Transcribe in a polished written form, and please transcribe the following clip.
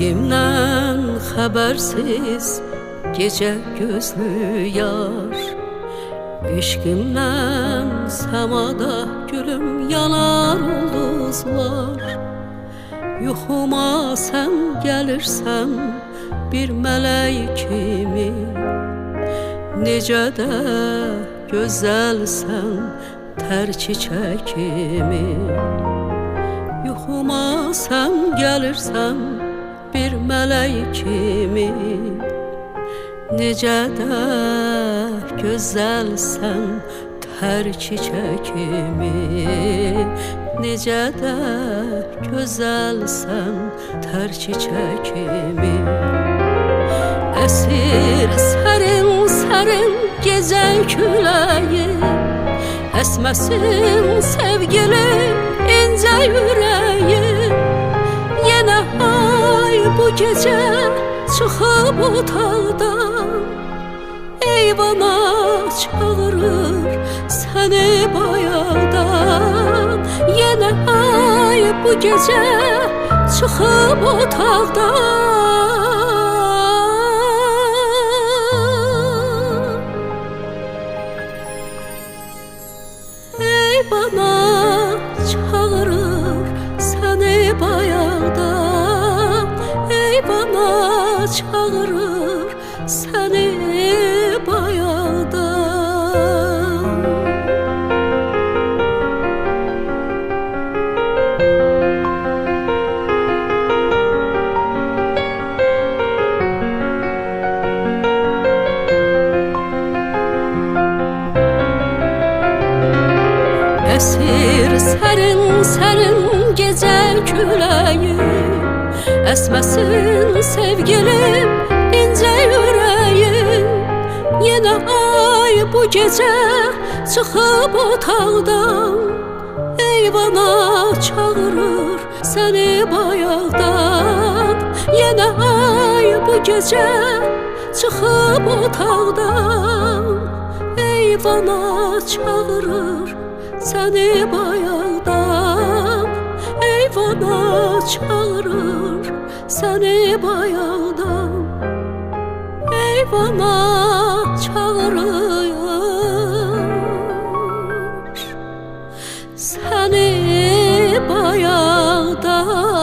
Sevgimden habersiz gece gözlü yar, eşkimden semada gülüm yanar ulduzlar. Yuxuma sen gelirsen bir mələk kimi, necə də gözəlsən tər çiçəkimi. Yuxuma sen gelirsen bir mələk kimi, necə də gözəlsən tər çiçəkimi. Necə də gözəlsən tər çiçəkimi. Əsir sərin sərin gecə küləyi, əsməsin sevgili incə ürəyi. Yenə ay bu gecə çıxıb otaqdan, eyvana çağırır səni bayaqdan. Yenə ay bu gecə çıxıb otaqdan, eyvana çağırır səni bayaqdan. Eyvana çağırır səni bayaqdan. Əsir sərin sərin gecə küləyi, əsməsin sevgilim incə ürəyi. Yenə ay bu gecə çıxıb otaqdan, eyvana çağırır səni bayaqdan. Yenə ay bu gecə çıxıb otaqdan, eyvana çağırır səni bayaqdan. Eyvana çağırır səni bayaqdan. Eyvana çağırır səni bayaqdan.